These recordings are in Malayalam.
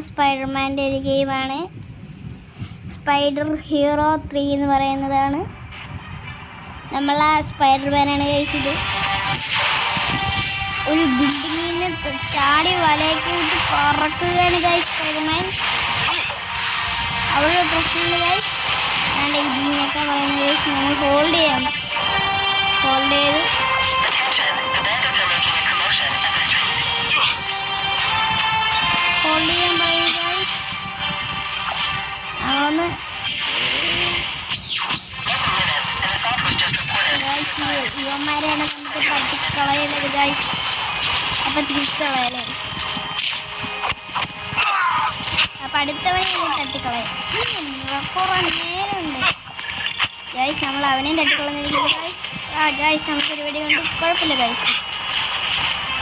സ്പൈഡർമാൻ്റെ ഒരു ഗെയിമാണ്. സ്പൈഡർ ഹീറോ 3 എന്ന് പറയുന്നതാണ്. നമ്മൾ ആ സ്പൈഡർമാനാണ് കഴിച്ചത്. ഒരു ബിൽഡിങ്ങിൽ നിന്ന് ചാടി വലയൊക്കെ വിട്ട് പറക്കുകയാണ് ഗൈസ് സ്പൈഡർമാൻ. അവിടെ പ്രശ്നമുണ്ട് ഗൈസ്. ഞാൻ ഇതിനൊക്കെ പറയുന്നത് ഗൈസ് നമ്മൾ ഹോൾഡ് ചെയ്യണം. ഹോൾഡ് ചെയ്ത് ഹോൾഡ് ചെയ്യാൻ പറയുന്നത് ഗൈസ്. നമ്മളൊന്ന് യുവന്മാരെയാണ് നമുക്ക് തട്ടിക്കളയല്ലേ ഗൈസ്. അപ്പം തിരിച്ചുകളയല്ലേ. അപ്പം അടുത്തവനെ തട്ടിക്കളയും. കുറവാണ് നേരമുണ്ട് ഗൈസ്. നമ്മൾ അവനെയും തട്ടിക്കളഞ്ഞിരിക്കുന്നു ഗൈസ്. ഗൈസ് നമുക്ക് ഒരു വെടി കൊണ്ട് കുഴപ്പമില്ല ഗൈസ്.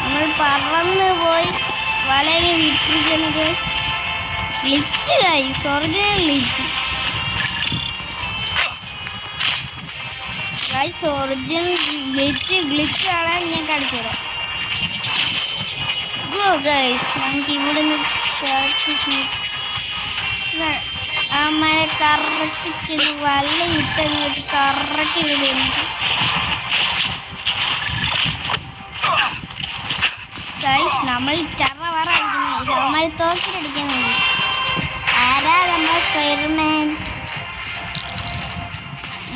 നമ്മൾ പറന്ന് പോയി വളരെ വിട്ടിരിക്കുന്നു guys. Glitch guys, original glitch guys. Original glitch കാണാൻ ഞാൻ കാണിച്ചു തരാം. ഗൈസ് നമുക്ക് ഇവിടെ നിന്ന് ആ മഴ കറക്കി ചെന്ന് വല്ല ഇട്ടങ്ങോട്ട് കറക്കി വിടുന്നു ഗൈസ്. നമ്മൾ ചറ വറ അടിക്കുന്നു. അവന്മാർ തോക്കിലടിക്കുന്നുണ്ട്. ആരാ നമ്മൾ സ്പൈഡർമാൻ.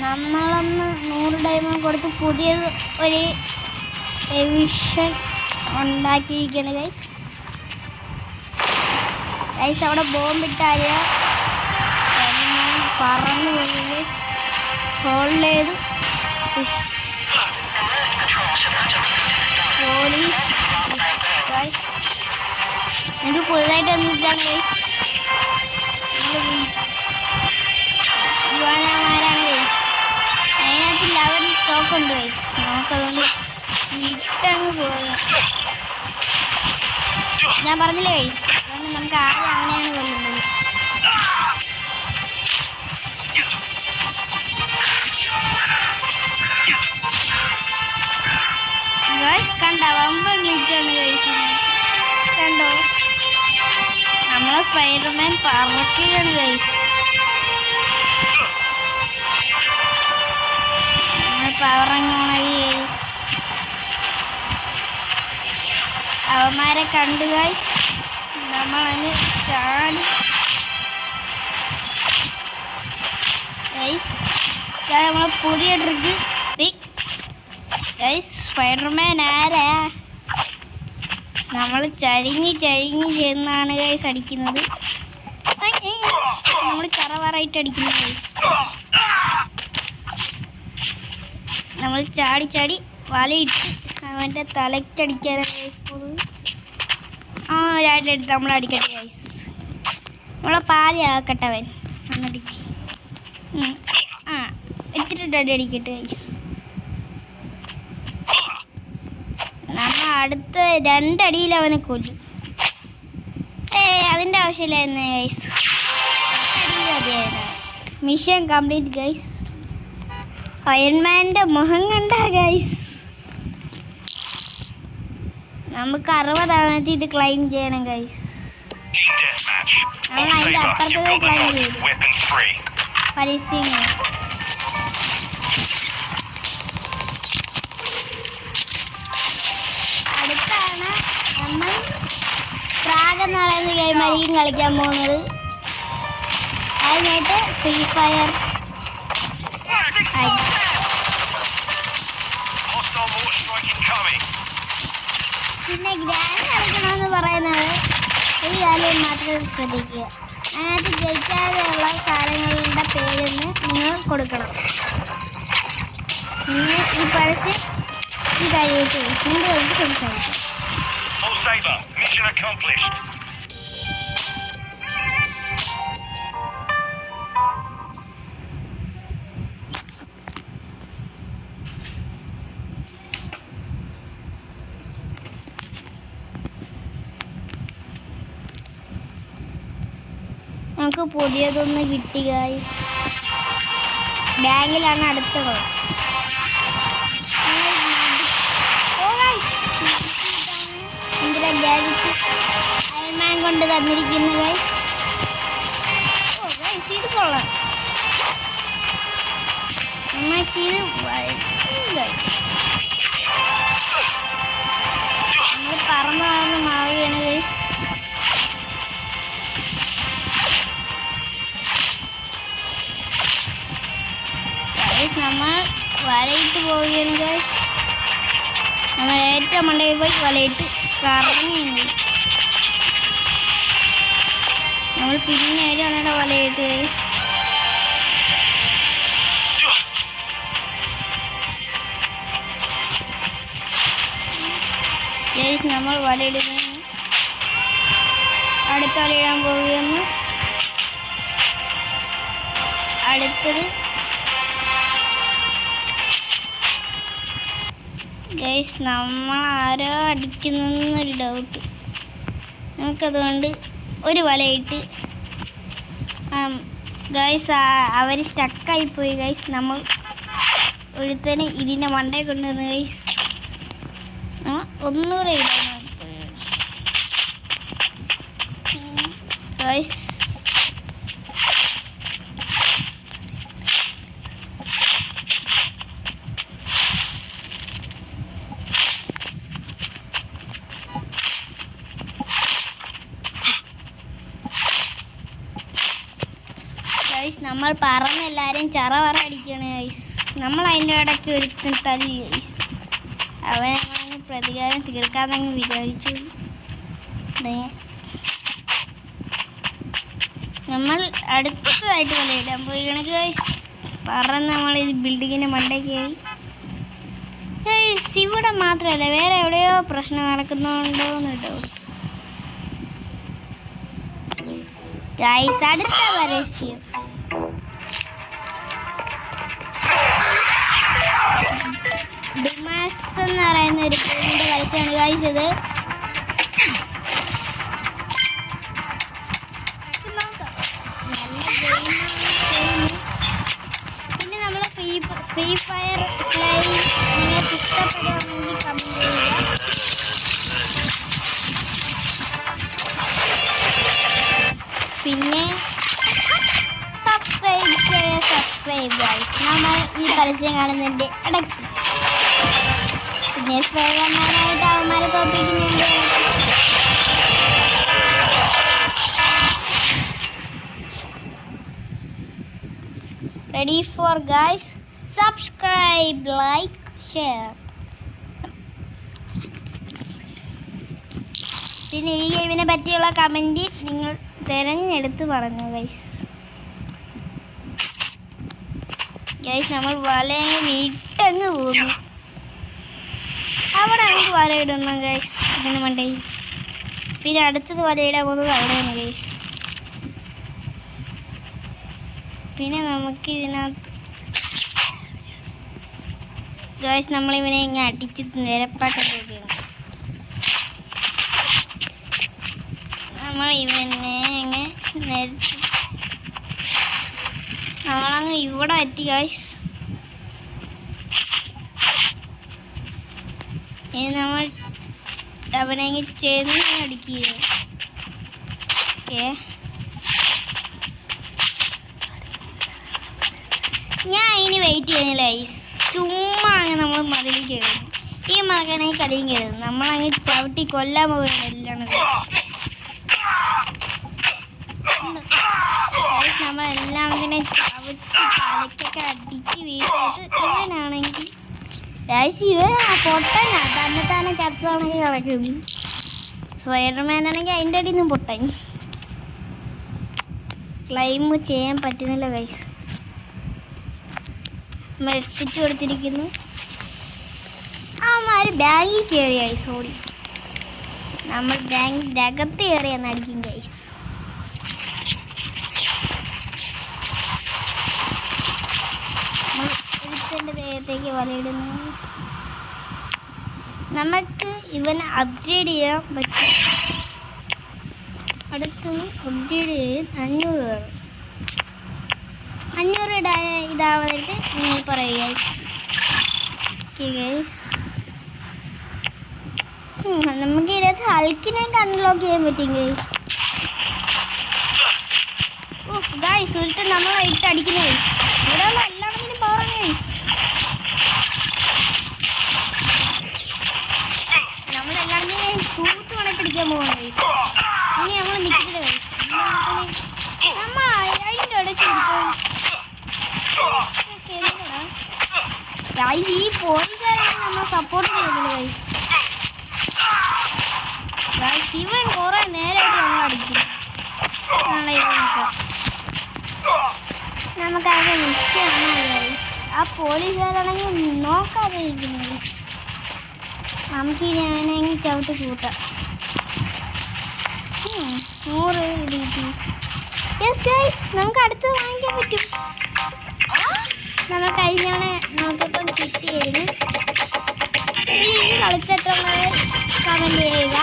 നമ്മളൊന്ന് 100 ഡയമണ്ട് കൊടുത്ത് പുതിയത് ഒരു എവിഷൻ ഉണ്ടാക്കിയിരിക്കുകയാണ് ഗൈസ്. ഗൈസ് അവിടെ ബോംബിട്ടാല് പറന്നു പോയി ഹോൾഡ് ചെയ്ത് പോലീസ് ഗൈസ്. എനിക്ക് പുതുതായിട്ട് വന്നിട്ടാണ് ഗൈസ്. യുവാനമാരാണ് ഗൈസ്. അതിനകത്ത് 11 തോക്കുണ്ട് ഗൈസ്. നമുക്കതുകൊണ്ട് വിട്ടങ്ങ് പോകുക. ഞാൻ പറഞ്ഞില്ലേ ഗൈസ്. അതുകൊണ്ട് നമുക്ക് ആദ്യം അവനെയാണ് കൊല്ലുന്നത്. ഗൈസ് കണ്ടോ വമ്പ ഗ്ലിച്ചാണ് ഗൈസ്. കണ്ടോ നമ്മളെ സ്പൈഡർമാൻ പറക്കുകയാണ് ഗൈസ്. പവറങ്ങി അവന്മാരെ കണ്ടു ഗൈസ്. നമ്മളതിന് ചാടി ഗൈസ്. നമ്മളെ പുതിയ ട്രിക്ക് ഗൈസ്. സ്പൈഡർമാൻ ആരാ? നമ്മൾ ചരിഞ്ഞ് ചെന്നാണ് ഗൈസ് അടിക്കുന്നത്. നമ്മൾ ചറവാറായിട്ട് അടിക്കുന്നത് ഗൈസ്. നമ്മൾ ചാടി വലയിട്ട് അവൻ്റെ തലയ്ക്കടിക്കാനാണ് ഗൈസ് പോകുന്നത്. രാവിലെ നമ്മൾ അടിക്കട്ടെ ഗൈസ്. നമ്മളെ പാലിയാക്കട്ടവൻ അന്നടിച്ച് ഇത്തിരി അടിക്കട്ടെ ഗൈസ്. നമ്മൾ അടുത്ത 2 അടിയിൽ അവനെ കൊല്ലും. അതിൻ്റെ ആവശ്യമില്ലായിരുന്നു ഗൈസ്. Mission complete guys. അയൺമാൻ്റെ മുഖം കണ്ട ഗൈസ്. നമുക്ക് 60 ഇത് ക്ലൈം ചെയ്യണം ഗൈസ്. നമ്മൾ അതിൻ്റെ അപ്പുറത്ത് ക്ലൈം ചെയ്തു പരീക്ഷ. അടുത്താണ് നമ്മൾ ഫ്രാഗ് എന്ന് പറയുന്ന ഗെയിമായിരിക്കും കളിക്കാൻ പോകുന്നത്. അതിനായിട്ട് ഫ്രീ ഫയർ പിന്നെ ഗ്രാൻഡ് കളിക്കണമെന്ന് പറയുന്നത് ഒരു കാര്യം മാത്രം ശ്രദ്ധിക്കുക. അതിനകത്ത് ജയിക്കാതെയുള്ള സാധനങ്ങളുടെ പേരൊന്ന് നിങ്ങൾ കൊടുക്കണം. പിന്നെ ഈ പരസ്യം ഈ കാര്യമായിട്ട് നിങ്ങൾക്ക് സംസാരിക്കാം. നമുക്ക് പുതിയതൊന്ന് കിട്ടി ഗൈസ്. ബാങ്കിലാണ് അടുത്തത്. ഗാഡ്ജറ്റ് കൊണ്ട് തന്നിരിക്കുന്നു ഗൈസ്. ഓ ഗൈസ് ഇത് കൊള്ളാം. നമുക്കിത് നമ്മൾ പറന്ന് പറന്ന് മാറുകയാണ് ഗൈസ്. നമ്മൾ വലയിട്ട് പോവുകയാണ് ഗൈസ്. നമ്മൾ ഏറ്റവും മണ്ടയിൽ പോയി വലയിട്ട് കറങ്ങിയുണ്ട്. നമ്മൾ പിന്നെ ഒരു വലയിട്ട് ഗൈസ്. ഗൈസ് നമ്മൾ വലയിടുന്നു. അടുത്ത വലയിടാൻ പോവുകയാണ്. അടുത്തത് ഗൈസ് നമ്മൾ ആരോ അടിക്കുന്നൊരു ഡൗട്ട്. നമുക്കതുകൊണ്ട് ഒരു വലയിട്ട് ഗൈസ് അവർ സ്റ്റക്കായിപ്പോയി ഗൈസ്. നമ്മൾ ഒരുത്തനെ ഇതിൻ്റെ മണ്ടയിൽ കൊണ്ടുവന്ന് ഗൈസ്. ഒന്നുകൂടെ ഇടാൻ ഗൈസ്. നമ്മൾ പറന്ന് എല്ലാവരും ചറവറ അടിക്കുകയാണ് ഗൈസ്. നമ്മൾ അതിൻ്റെ ഇടയ്ക്ക് ഒരുത്തൻ തല്ലി ഗൈസ്. അവനെ പ്രതികാരം തീർക്കാമെന്ന് വിചാരിച്ചു. നമ്മൾ അടുത്തതായിട്ട് വലയിടാൻ പോവുകയാണ് ഗൈസ്. പറന്ന് നമ്മൾ ഈ ബിൽഡിങ്ങിൻ്റെ മണ്ടയ്ക്ക് കയറി ഗൈസ്. ഇവിടെ മാത്രമല്ല വേറെ എവിടെയോ പ്രശ്നം നടക്കുന്നുണ്ടോന്ന് ഡൗട്ട് ഗൈസ്. അടുത്ത പരസ്യം ഡിമാസ് എന്ന് പറയുന്ന ഒരു ഫോണിൻ്റെ പരസ്യമാണ് ഗൈസ്. ഇത് പിന്നെ നമ്മൾ ഫ്രീ ഫയർ പ്ലേ നിങ്ങൾക്ക് ഇഷ്ടപ്പെടുകയാണെങ്കിൽ കമൻറ്റ് ചെയ്യുക. പിന്നെ സബ്സ്ക്രൈബ് ഗൈസ്. നമ്മൾ ഈ പരസ്യം കാണുന്നതിൻ്റെ ഇടയ്ക്ക് പിന്നെ സ്പൈഡർമാനായിട്ട് അവന്മാരെ തോപ്പിക്കുന്നുണ്ട്. Ready for guys. Subscribe, like, share. പിന്നെ ഈ ഗെയിമിനെ പറ്റിയുള്ള കമൻറ്റ് നിങ്ങൾ തിരഞ്ഞെടുത്ത് പറഞ്ഞു ഗൈസ്. ഗൈസ് നമ്മൾ വലയങ്ങ് വീട്ടങ്ങ് പോകുന്നു. അവിടെ നമുക്ക് വലയിടണം ഗൈസ് ഇതിന് മണ്ടേ. പിന്നെ അടുത്തത് വലയിടാൻ പോകുന്നത് അവിടെയാണ് ഗൈസ്. പിന്നെ നമുക്ക് ഇതിനകത്ത് ഗൈസ് നമ്മളിവനെ ഇങ്ങനെ അടിച്ച് നിരപ്പാട്ടൊക്കെയാണ്. നമ്മൾ ഇവനെ ഇങ്ങനെ നിരത്തി നമ്മളങ്ങ് ഇവിടെ എത്തി ഗൈസ്. ഇനി നമ്മൾ അവനെ ചെന്ന് അടിക്കുക. ഓക്കെ ഞാൻ ഇനി വെയിറ്റ് ചെയ്യുന്നില്ല ഗൈസ്. ചുമ്മാ അങ്ങ് നമ്മൾ മതിൽ കയറും. ഈ മകനായി കളിയും കയറും. നമ്മളങ്ങ് ചവിട്ടി കൊല്ലാൻ പോകുന്നത് എല്ലാം നമ്മളെല്ലാം ഇങ്ങനെ ചവിട്ടി തലയ്ക്കൊക്കെ അടിച്ച് വീട്ടിട്ട് ഇവനാണെങ്കിൽ ഇവൻ പൊട്ടനാ തന്നെ ചത്താണെങ്കിൽ കിടക്കുന്നു. സ്പൈഡർമാനാണെങ്കിൽ അതിൻ്റെ അടിയിൽ നിന്നും പൊട്ടൻ. ക്ലൈം ചെയ്യാൻ പറ്റുന്നില്ല ഗൈസ്. മെഡ്സിറ്റ് കൊടുത്തിരിക്കുന്നു. അവന്മാർ ബാങ്കിൽ കയറി ഗൈസ്. ഓടി നമ്മൾ ബാങ്കിൻ്റെ അകത്ത് കയറിയെന്ന് അടിക്കും ഗൈസ്. ദേഹത്തേക്ക് വലയിടുന്നു. നമുക്ക് ഇവനെ അപ്ഗ്രേഡ് ചെയ്യാൻ പറ്റും. അടുത്തൊന്ന് അപ്ഗ്രേഡ് ചെയ്യാൻ 500 വേണം. 500 ഇതാവാനായിട്ട് നിങ്ങൾ പറയുക. Okay guys. നമുക്ക് ഇതിനകത്ത് ഹൾക്കിനെ അൺലോക്ക് ചെയ്യാൻ പറ്റും ഗൈസ്. ഗൈസ് ഒരുത്തൻ നമ്മളെ ഇട്ടടിക്കുന്നത്. ഇവിടെയുള്ള എല്ലാത്തിനും പവറാണ് ഗൈസ്. നമ്മളെല്ലാത്തിനും തൂത്ത് വേണം പിടിക്കാൻ പോകണം ഗൈസ്. ഇനി നമ്മൾ നിൽക്കില്ല ഗൈസ്. നമ്മൾ അതിൻ്റെ ഇടയ്ക്ക് ഈ പോലീസുകാരാണ് നമ്മൾ സപ്പോർട്ട് ചെയ്യുന്നത് ഗൈസ്. ഇവൻ കുറെ നേരമായിട്ട് നമ്മൾ അടിക്കും. നമുക്കത് മിസ്സാണ് ഗൈസ്. ആ പോലീസുകാരാണെങ്കിൽ നോക്കാതെ ഇരിക്കുന്നത്. നമുക്കിനി അവനെങ്കിൽ ചവിട്ട് കൂട്ടാം. 100 കിട്ടി. യെസ് ഗൈസ്, നമുക്ക് അടുത്തത് വാങ്ങിക്കാൻ പറ്റും. നമ്മൾ കഴിഞ്ഞവണെ നോക്കിയപ്പോൾ കിട്ടിയായിരുന്നു. ഇനി കളിച്ചിട്ടുള്ളത് കമൻറ്റ് ചെയ്യുക.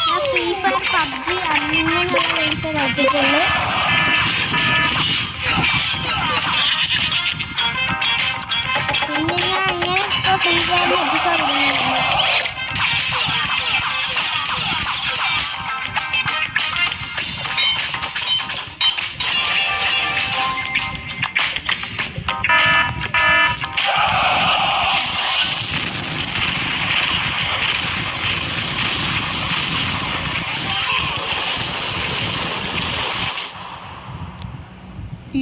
ഞാൻ ഫ്രീ ഫയർ പബ്ജി അങ്ങനെയുള്ള ഗെയിംസ് കളിച്ചിട്ടുള്ളൂ. പിന്നെ ഞാൻ ഇങ്ങനെ ഇപ്പോൾ ഫ്രീ ഫയറിൻ്റെ എപ്പിസോഡ് ഇടുന്നുണ്ട്.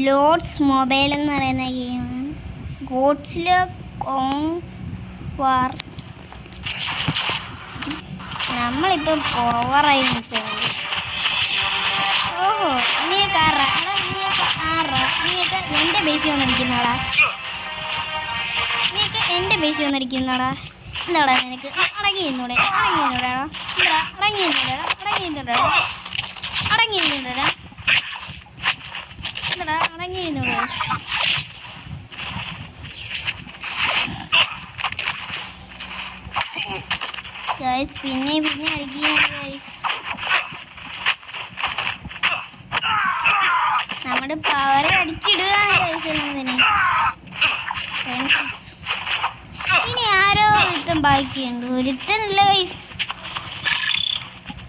ലോഡ്സ് മൊബൈൽ എന്ന് പറയുന്ന ഗെയിമാണ്. ഗോഡ്സിലെ വാർ നമ്മളിപ്പോൾ ഓവറായി നിൽക്കുന്നത്. ഓഹോ, നീയൊക്കെ ആറാ നീയൊക്കെ എൻ്റെ ബേസിൽ വന്നിരിക്കുന്നോടാ. നീയൊക്കെ എൻ്റെ ബേസിൽ വന്നിരിക്കുന്നോടാ. എന്താടാ നിനക്ക് അടങ്ങിയിരുന്നൂടെ? അടങ്ങിയിരുന്നൂടെ? ഗൈസ് പിന്നെ അടിക്കുകയാണ് ഗൈസ്. നമ്മുടെ പവർ അടിച്ചിടുകയാണ് ഗൈസ്. ഇനി ആരോ ഒരുത്തൻ ബാക്കിയുണ്ട്. ഒരുത്തനല്ല ഗൈസ്,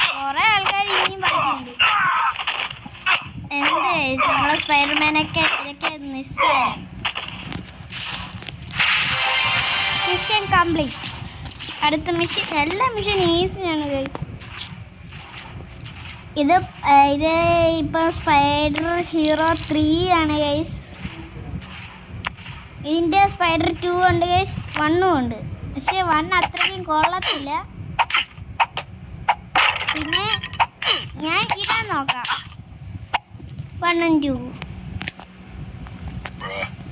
കുറെ ആൾക്കാർ ഇനിയും ബാക്കിയുണ്ട്. എന്ത് ഗൈസ്, നമ്മളെ സ്പൈഡർമാനൊക്കെ ഇതൊക്കെ മിസ്സായി. Mission complete. അടുത്ത മിഷൻ, എല്ലാ മിഷൻ ഈസിയാണ് ഗൈസ്. ഇത് ഇപ്പം സ്പൈഡർ ഹീറോ 3 ആണ് ഗൈസ്. ഇതിൻ്റെ സ്പൈഡർ 2 ഉണ്ട് ഗൈസ്, 1 ഉണ്ട്. പക്ഷെ 1 അത്രയ്ക്കും കൊള്ളത്തില്ല. പിന്നെ ഞാൻ ഇടാൻ നോക്കാം 1ഉം 2.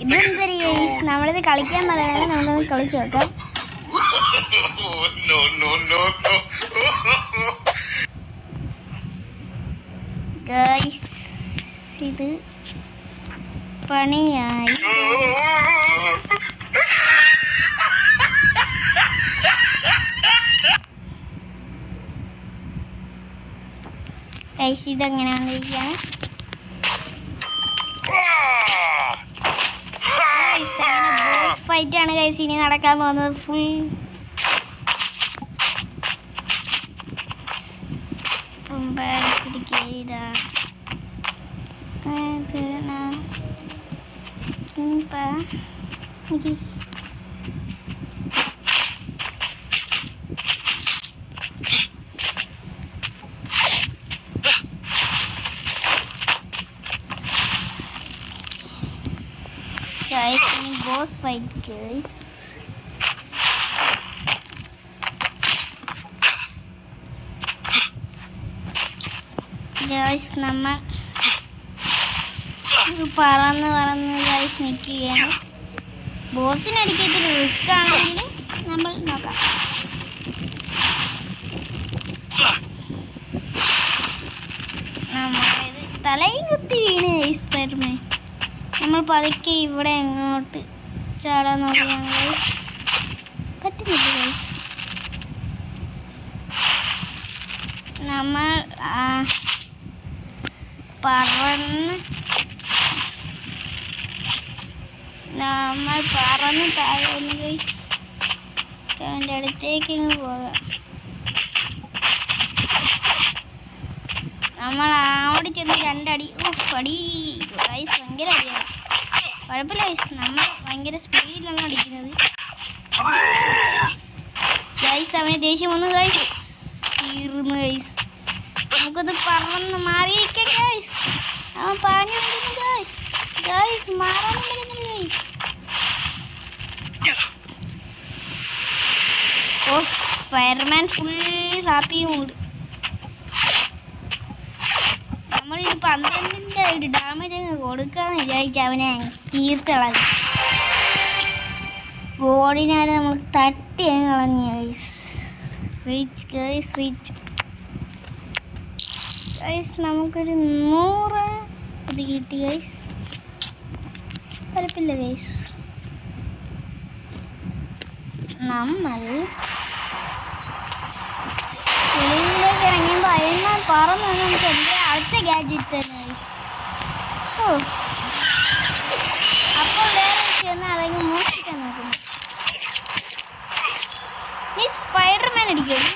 ഇതെന്തൊരു ഗൈസ്, നമ്മളിത് കളിക്കാൻ പറയുന്നത്. നമുക്കൊന്ന് കളിച്ച് നോക്കാം. ഗൈസ് ഇത് പണിയായി. ഗൈസ് ഇതെങ്ങനെയാണെന്ന് ചോദിക്കുകയാണ്. ബോസ് ഫൈറ്റ് ആണ് ഗൈസ് ഇനി നടക്കാൻ പോകുന്നത്. Full guys, ini boss fight guys. Guys, നമ്മൾ പറന്ന് ഗൈസ് നിൽക്കുകയാണ്. ബോസിനടിക്കത്തിൽ റിസ്ക് ആണെങ്കിൽ നമ്മൾ നോക്കാം. നമ്മളിത് തലയും കുത്തി വീണ് ഗൈസ് സ്പൈഡർമാൻ. നമ്മൾ പതുക്കെ ഇവിടെ എങ്ങോട്ട് ചാടാൻ നോക്കുകയാണ് ഗൈസ്. പറ്റുന്നില്ല ഗൈസ്. നമ്മൾ പറന്ന് താഴെ വന്ന് ഗൈസ് അവൻ്റെ അടുത്തേക്ക് പോകാം. നമ്മൾ അവിടെ ചെന്ന് രണ്ടടി അടി ഗൈസ് ഭയങ്കര അടിയാണ്. കുഴപ്പമില്ല ഗൈസ്, നമ്മൾ ഭയങ്കര സ്പീഡിലാണ് അടിക്കുന്നത് ഗൈസ്. അവന് ദേഷ്യം വന്നു ഗൈസ്, തീർന്നു ഗൈസ്. നമുക്കൊന്ന് പറന്ന് മാറിയിരിക്കാം ഗൈസ്. അവൻ പറഞ്ഞു വരുന്നു ഗൈസ്. ഗൈസ് മാറാൻ വരുന്നു ഗൈസ്. ഓ സ്പൈഡർമാൻ ഫുൾ ഹാപ്പി മൂഡ്. നമ്മളിത് 12 ഡാമേജ് അങ്ങ് കൊടുക്കാന്ന് വിചാരിച്ച അവനെ തീർത്തളഞ്ഞു. ബോഡിനാരെ നമ്മൾ തട്ടി അങ്ങ് കളഞ്ഞു guys. Reach guys, reach guys. നമുക്കൊരു 100 ഇത് കിട്ടി ഗൈസ്. കുഴപ്പമില്ല ഗൈസ്. നമ്മൾ വെളിയിലേക്ക് ഇറങ്ങിയപ്പോൾ അയൽമാൻ പറന്ന് നമുക്ക് എൻ്റെ അടുത്ത ഗാഡ്ജറ്റ് തന്നെ ഗൈസ്. ഓ അപ്പോൾ വേറെ ചെന്ന് അതങ്ങ് മോഷ്ടിക്കാൻ നോക്കുന്നു. നീ സ്പൈഡർമാൻ അടിക്കുന്നു.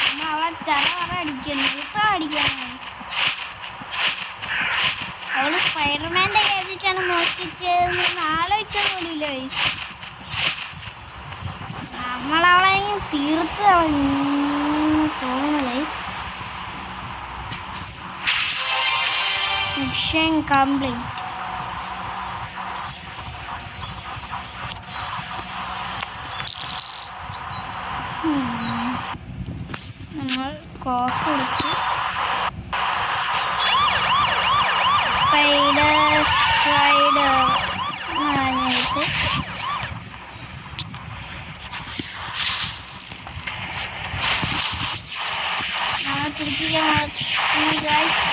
നമ്മൾ അവളെ ചറ അടിക്കുന്നു. ഇപ്പം അടിക്കാണ്. അവള് സ്പൈഡർമാൻ്റെ ഗാഡ്ജറ്റാണ് മോഷ്ടിച്ചതെന്ന് ആലോചിച്ചത് പോലില്ല ഗൈസ്. നമ്മളവളെ തീർത്ത് തോന്നുന്നു ഗൈസ്. Mission complete. നമ്മൾ ക്രോസ് കൊടുത്തു. സ്പൈഡർ പറഞ്ഞിട്ട് നമ്മൾ പിടിച്ചിരിക്കാൻ ഗൈസ്.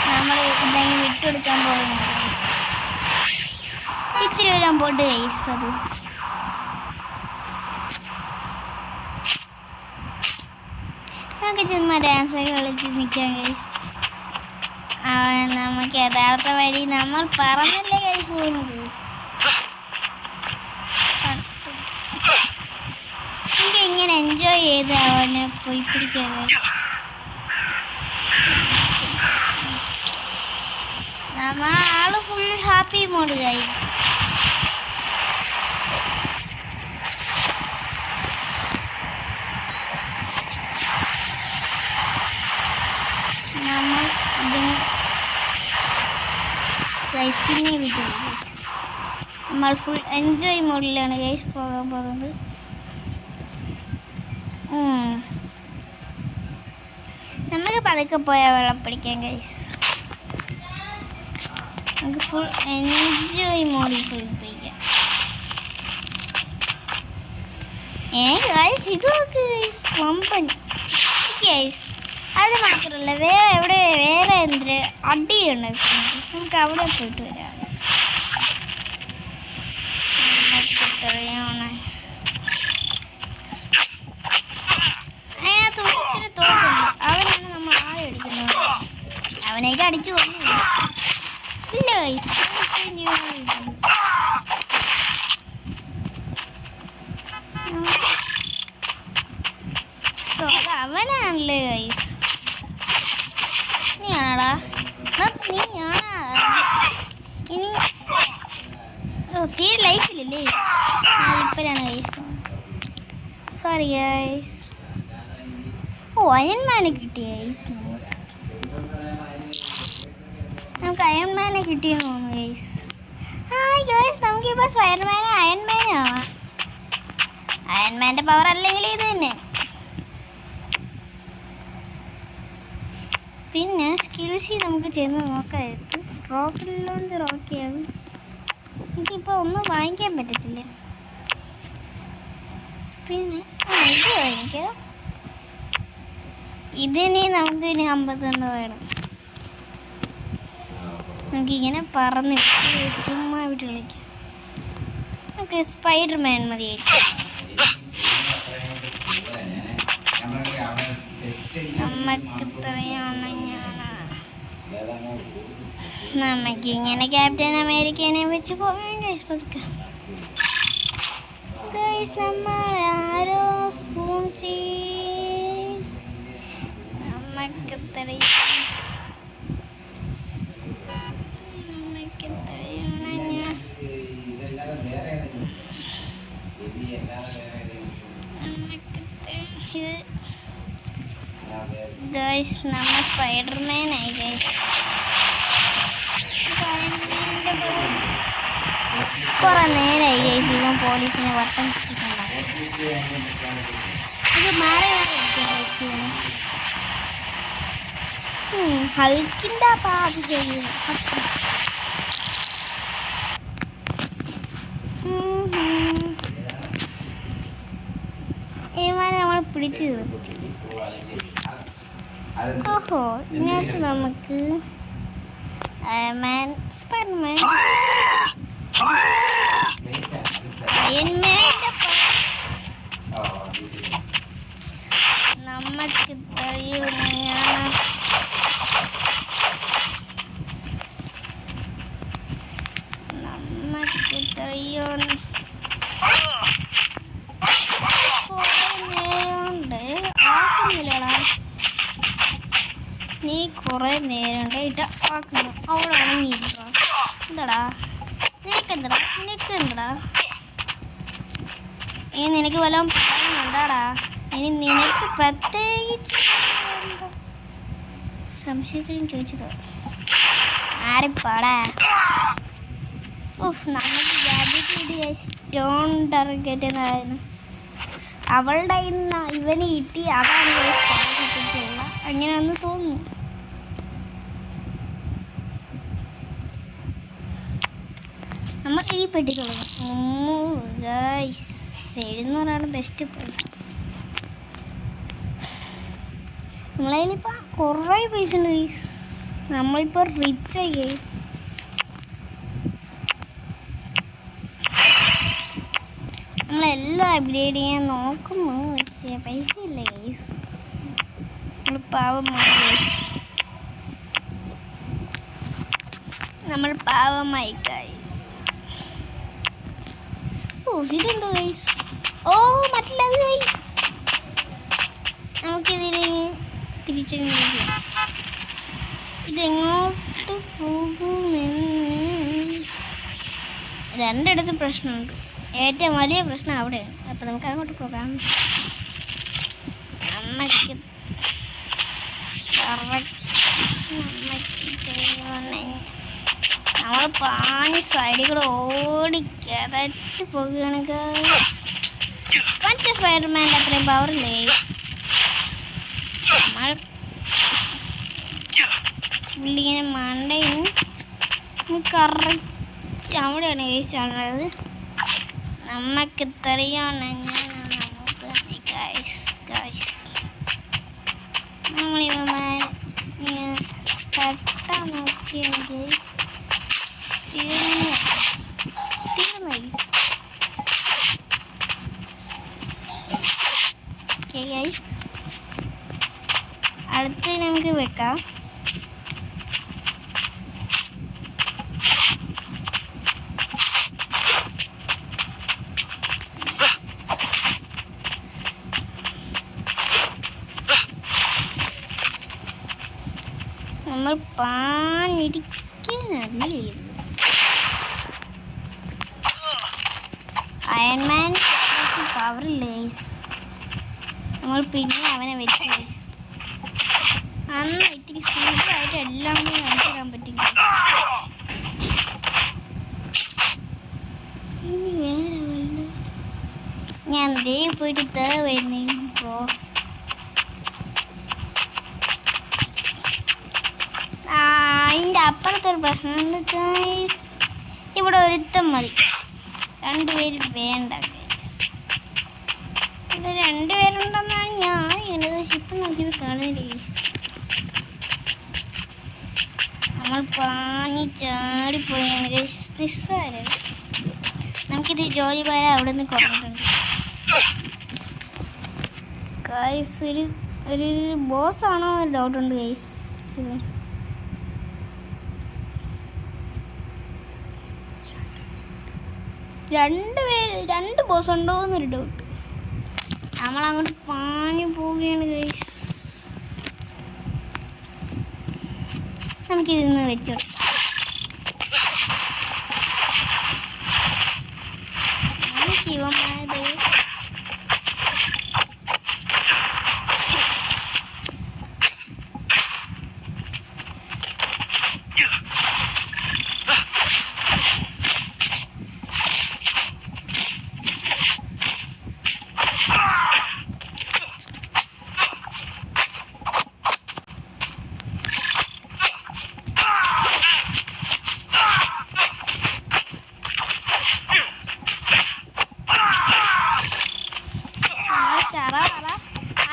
നമ്മൾ ഇതെങ്കിൽ വിട്ടെടുക്കാൻ പോകുന്നു ഗൈസ്. ഇത്തിരി വരാൻ പോട്ട് ഗൈസ്. അത് നമുക്ക് ചുമ്മാ ഡാൻസൊക്കെ കളിച്ച് നിൽക്കാം ഗൈസ്. നമുക്ക് യഥാർത്ഥ വഴി നമ്മൾ പറഞ്ഞല്ലേ ഗൈസ് പോകുന്നത്. എനിക്ക് ഇങ്ങനെ എൻജോയ് ചെയ്ത് അവനെ പോയി പിടിക്കാൻ ഗൈസ്. നമ്മൾ ആള് ഫുൾ ഹാപ്പി മോഡ് ഗൈസ്. നമ്മൾ ഇതിന് ഗൈസ് പിന്നെ വിട്ടു. നമ്മൾ ഫുൾ എൻജോയ് മോഡിലാണ് ഗൈസ് പോകാൻ പോകുന്നത്. നമുക്ക് പതുക്കെ പോയാൽ വെള്ളം പിടിക്കാം ഗൈസ്. നമുക്ക് ഫുൾ എൻജോയ് മോഡിൽ പോയി പിടിക്കാം. ഗൈസ് ഇത് നോക്ക് ഗൈസ്, വമ്പൻ ഗൈസ്. അത് മാത്രമല്ല വേറെ എന്തൊരു അടിയുണ്ട്. നമുക്ക് അവിടെ പോയിട്ട് വരാം. അതിനകത്ത് ഒത്തിരി തോന്നുന്നു. അവനാണ് നമ്മൾ ആദ്യം അടിക്കുന്നത്. അവനേക്ക് അടിച്ചു കൊണ്ടില്ല ഗൈസ്. അവനാണല്ലേ ഗൈസ്. നീയാണടാ, നീയാണാ. ഇനി തീരെ ലൈഫില്ലല്ലേ. ഇപ്പോഴാണ് ഗൈസ്. Sorry guys. ഓ അയൺമാനെ കിട്ടി ഗൈസ്. നമുക്ക് അയൺമാനെ കിട്ടിയെന്ന് തോന്നുന്നു ഗൈസ്. ഹായ് ഗൈസ്, നമുക്കിപ്പോൾ സ്പൈഡർമാനും അയൺമാനും ആവാം. അയൺമാൻ്റെ പവർ അല്ലെങ്കിൽ ഇത് തന്നെ. പിന്നെ സ്കിൽസ് നമുക്ക് ചെന്ന് നോക്കാമായിരുന്നു. റോക്കറ്റ് ലോഞ്ചർ ഓക്കെയാണ്. എനിക്കിപ്പോൾ ഒന്നും വാങ്ങിക്കാൻ പറ്റത്തില്ല. പിന്നെ ഇത് വാങ്ങിക്കാം. ഇതിന് നമുക്ക് ഇനി 50 വേണം. നമുക്കിങ്ങനെ പറന്നിട്ട് ചുമ്മാ വിട്ട് കളിക്കാം. നമുക്ക് സ്പൈഡർമാൻ മതിയായിരിക്കും. നമുക്ക് ഇത്രയാണ് നമുക്കിങ്ങനെ ക്യാപ്റ്റൻ അമേരിക്കനെ വെച്ച് പോകാൻ പതുക്കെ. ഗൈസ് നമ്മൾ ആരോ സൂം നമുക്ക് ഗൈസ് നമ്മൾ സ്പൈഡർമാനായി ഗൈസ്. കുറെ നേരമായി ഗൈസ് ഇവൻ പോലീസിനെ വട്ടം ഇത് മാറി ഹൾക്കിൻ്റെ പാത് ചെയ്യും. ഇവനെ നമ്മൾ പിടിച്ചു നിർത്തി. ഓഹോ ഇതിനകത്ത് നമുക്ക് അയൺമാൻ, സ്പൈഡർമാൻ, നമുക്ക് നീ കുറെ നേരം ഇട്ട ആക്കുന്നു. അവിടെ ഉണങ്ങിയിരിക്കുക. എന്താടാ നിനക്കെന്തടാ ഇനി നിനക്ക് വല്ലതും പറയുന്നുണ്ടാടാ? ഇനി നിനക്ക് പ്രത്യേകിച്ച് സംശയത്തിനും ചോദിച്ചതോ ആരെപ്പാടാ? നമുക്ക് സ്റ്റോൺ ടാർഗറ്റ് എന്നായിരുന്നു. അവളുടെ ഇന്ന് ഇവന് കിട്ടി. അതാണ് അങ്ങനെയാണെന്ന് തോന്നുന്നു. നമ്മൾ ഈ പെട്ടി തുടങ്ങും. 700 ബെസ്റ്റ് പ്രൈസ്. നമ്മളതിലിപ്പോൾ കുറേ പൈസ ഉണ്ട് ഗൈസ്. നമ്മളിപ്പോൾ റിച്ചായി ഗൈസ്. നമ്മളെല്ലാം അപ്ഗ്രേഡ് ചെയ്യാൻ നോക്കുന്നു. പക്ഷേ പൈസ ഇല്ല ഗൈസ്. നമ്മൾ പാവമായി ഗൈസ്. നമ്മൾ പാവമായി ഗൈസ്. ഇതെന്തോ ഗൈസ്? ഓ മറ്റുള്ളത് ഗൈസ്. നമുക്കിതിനെ തിരിച്ചറിയാം ഇതെങ്ങോട്ട് പോകുമെന്ന്. രണ്ടിടത്ത് പ്രശ്നമുണ്ട്. ഏറ്റവും വലിയ പ്രശ്നം അവിടെയാണ്. അപ്പം നമുക്ക് അങ്ങോട്ട് പോകാം. നമ്മൾ പാഞ്ഞ് സൈഡിൽ കൂടെ ഓടി കതച്ച് പോകുകയാണെങ്കിൽ മറ്റേ സ്പൈഡർമാൻ്റെ അത്രയും പവറില്ലേ. നമ്മൾ ബിൽഡിങ്ങിന് മണ്ടയിൽ കറക്റ്റ് അവിടെയാണ് കഴിച്ചുള്ളത്. നമുക്ക് തെറിയാണെങ്കിൽ നമ്മളിവന്മാർ തട്ടാൻ നോക്കിയെങ്കിൽ അടുത്ത് നമുക്ക് വെക്കാം. നമ്മൾ പാഞ്ഞിരിക്കാനല്ലേ ഇത്. അയൺമാൻ പവറില്ലേ. നമ്മൾ പിന്നെ അവനെ വെച്ച് അന്ന് ഇത്തിരി സൂപ്പറായിട്ട് എല്ലാം കൂടി കാണിച്ചിടാൻ പറ്റും. ഇനി വേറെ വല്ല ഞാൻ ദേ പോയിട്ട് വരുന്നേ. ഇപ്പോൾ അതിൻ്റെ അപ്പുറത്തെ ഒരു പ്രശ്നമുണ്ട് ഗൈസ്. ഇവിടെ ഒരുത്തം മതി, 2 പേര് വേണ്ട ഗൈസ്. ഇവിടെ 2 പേരുണ്ടെന്നാണ് ഞാൻ ഏകദേശം ഇപ്പം നോക്കിയത് കാണുന്നത് ഗൈസ്. നമ്മൾ പാഞ്ഞി ചാടിപ്പോയാണ് ഗൈസ്. നിസ്സാരം. നമുക്കിത് ജോലി ഭാരം അവിടെ നിന്ന് കുറഞ്ഞിട്ടുണ്ട് ഗൈസ്. ഒരു ബോസാണോ എന്ന് ഡൗട്ടുണ്ട് ഗൈസ്. രണ്ട് ബോസ് ഉണ്ടോ എന്നൊരു ഡൗട്ട്. നമ്മളങ്ങോട്ട് പാഞ്ഞു പോവുകയാണ് ഗൈസ്. നമുക്കിതിന്ന് വെച്ചോ. ശിവമായത്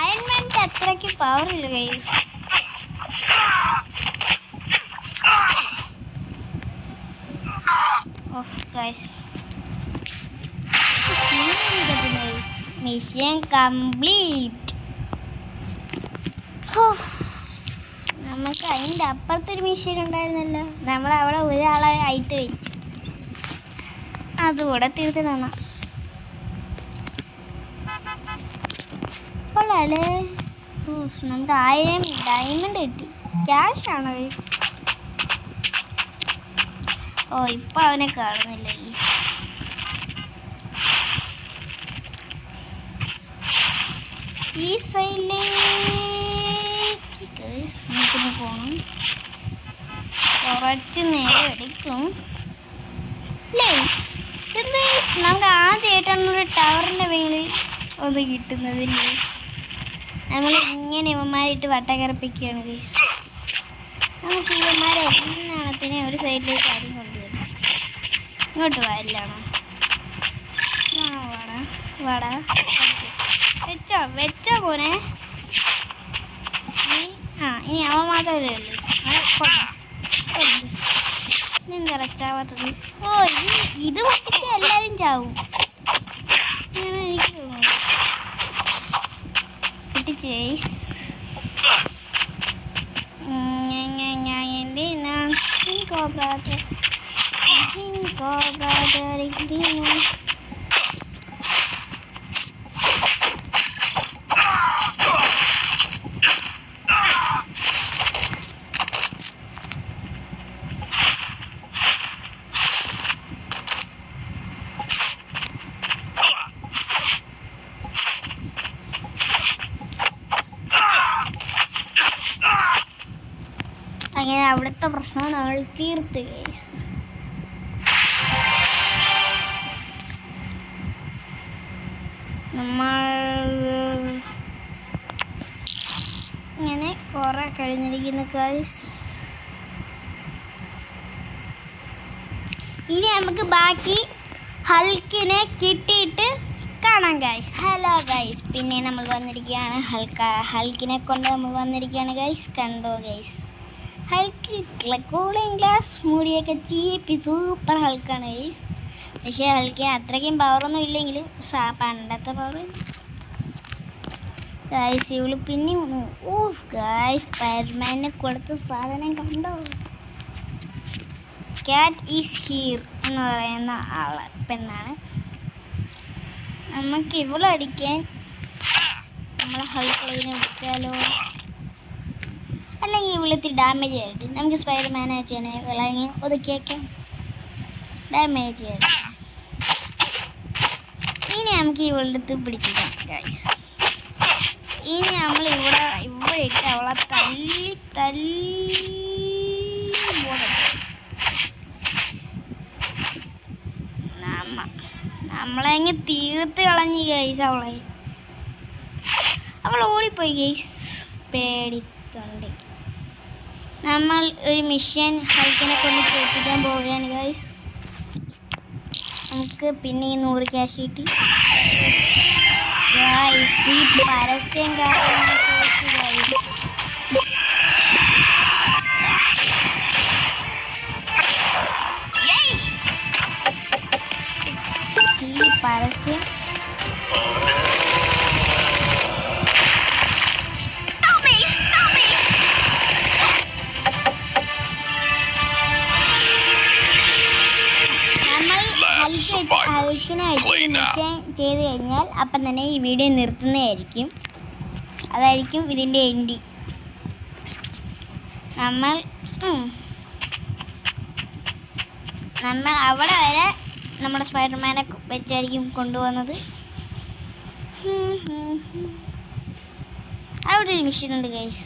അയൺമാൻ്റെ അത്രയ്ക്ക് പവറില്ല ഗൈസ്. Mission complete. നമുക്ക് അതിൻ്റെ അപ്പുറത്തൊരു മിഷൻ ഉണ്ടായിരുന്നല്ലോ. നമ്മളവിടെ ഒരാളെ ആയിട്ട് വെച്ച് അതുകൂടെ തീർത്തിടാം. കൊള്ളാല്ലേ? നമുക്ക് 1000 ഡയമണ്ട് കിട്ടി. ക്യാഷാണോ? ഓ ഇപ്പം അവനെ കാണുന്നില്ല. ഈ സൈഡിലേക്ക് നമുക്കൊന്ന് പോകണം. കുറച്ച് നേരം എടുക്കും അല്ലേ? നമുക്ക് ആദ്യമായിട്ടാണ് ഒരു ടവറിൻ്റെ മേളിൽ ഒന്ന് കിട്ടുന്നതില്ലേ. നമ്മൾ ഇങ്ങനെ ഇവന്മാരിട്ട് വട്ടം കറപ്പിക്കുകയാണ് ഗൈസ്. നമുക്ക് ഇവന്മാരെ എല്ലാത്തിനെ ഒരു സൈഡിലേക്ക് ആദ്യം കൊണ്ടുവരും. ഇങ്ങോട്ട് വരില്ലാണോ? വാടാ വാടാ വെച്ചോ പോനെ. ഇനി അവ മാത്രമല്ലേ ഉള്ളൂ. ഇതെന്താ ചാവാത്തത്? ഓ ഇത് പൊട്ടിച്ച എല്ലാവരും ചാവും. എനിക്ക് തോന്നുന്നു പൊട്ടിച്ചേ. അങ്ങനെ അവിടുത്തെ പ്രശ്നം നമ്മൾ തീർത്ത് ഗൈസ്. നമ്മൾ ഇങ്ങനെ കുറെ കഴിഞ്ഞിരിക്കുന്നു ഗൈസ്. ഇനി നമുക്ക് ബാക്കി ഹൾക്കിനെ കിട്ടിയിട്ട് കാണാം ഗൈസ്. ഹലോ ഗൈസ്, പിന്നെ നമ്മൾ വന്നിരിക്കുകയാണ് ഹൾക്കിനെ കൊണ്ട് നമ്മൾ വന്നിരിക്കുകയാണ് ഗൈസ്. കണ്ടോ ഗൈസ്, ഹൾക്ക് കൂളിംഗ് ഗ്ലാസ് മൂടിയൊക്കെ ചീപ്പി സൂപ്പർ ഹൾക്കാണ് ഗൈസ്. പക്ഷേ ഹൾക്കിന് അത്രയ്ക്കും പവറൊന്നും ഇല്ലെങ്കിലും പണ്ടത്തെ പവർ ഗൈസ്. ഇവള് പിന്നെ ഗൈസ് സ്പൈഡർമാനിന് കൊടുത്ത സാധനം കണ്ടോ? ക്യാറ്റ് ഈസ് ഹീർ എന്ന് പറയുന്ന ആള് പെണ്ണാണ്. നമുക്ക് ഇവളടിക്കാൻ നമ്മളെ ഹൾക്കിനെ വിളിച്ചാലോ? അല്ലെങ്കിൽ ഇവിളത്തിൽ ഡാമേജ് ആയിട്ട് നമുക്ക് സ്പൈഡർമാനെ വെച്ചതിനെ വിളങ്ങി ഒതുക്കിയേക്കാം. ഡാമേജ് ചെയ്ത് ഇനി നമുക്ക് ഇവളടുത്ത് പിടിച്ചിരിക്കാം ഗൈസ്. ഇനി നമ്മൾ ഇവിടെ ഇട്ട് അവളെ തല്ലി നമ്മളങ്ങ് തീർത്ത് കളഞ്ഞു ഗൈസ്. അവൾ ഓടിപ്പോയി ഗൈസ്. പേടിത്തൊണ്ട് നമ്മൾ ഒരു മിഷൻ ഹൾക്കിനെ കൊണ്ട് കേൾപ്പിക്കാൻ പോവുകയാണ് ഗൈസ്. നമുക്ക് പിന്നെ 100 ക്യാഷ് കിട്ടി ഗൈസ്. ഈ പരസ്യം കാരണം ഈ പരസ്യം ഹൽക്കിനെ വെച്ച് മിഷൻ ചെയ്ത് കഴിഞ്ഞാൽ അപ്പം തന്നെ ഈ വീഡിയോ നിർത്തുന്നതായിരിക്കും. അതായിരിക്കും ഇതിൻ്റെ എൻഡ്. നമ്മൾ അവിടെ വരെ നമ്മുടെ സ്പൈഡർമാനെ വെച്ചായിരിക്കും കൊണ്ടുവന്നത്. അവിടെ ഒരു മിഷൻ ഉണ്ട് ഗൈസ്.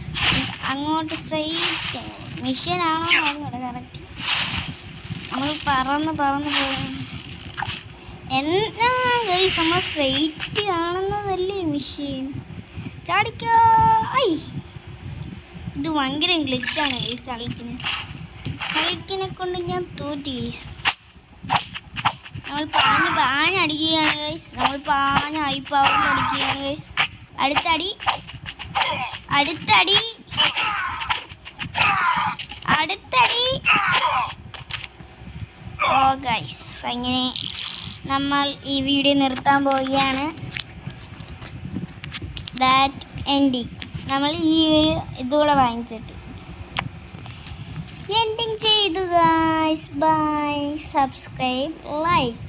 അങ്ങോട്ട് സ്ട്രെയിറ്റ് മിഷനാണോ അങ്ങോട്ട് കറക്റ്റ് നമ്മൾ പറന്ന് പോകും. എന്നാ ഗൈസ് നമ്മൾ സ്ട്രെയിറ്റ് കാണുന്നതല്ലേ മിഷൻ. ചാടിക്കോ. ഇത് ഭയങ്കര ഗ്ലിച്ചാണ് ഗൈസ്. ഹൾക്കിനെ കൊണ്ട് ഞാൻ തോറ്റി ഗൈസ്. നമ്മൾ പാഞ്ഞടിക്കുകയാണ് ഗൈസ്. നമ്മൾ പാഞ്ഞ ഹൈപ്പവറിൽ അടിക്കുകയാണ് ഗൈസ്. അടുത്തടി. ഓ ഗൈസ്, അങ്ങനെ നമ്മൾ ഈ വീഡിയോ നിർത്താൻ പോവുകയാണ്. That ending. നമ്മൾ ഈ ഒരു ഇതുകൂടെ വാങ്ങിച്ചിട്ട് എൻഡിങ് ചെയ്തു ഗൈസ്. ബൈ. Subscribe, like.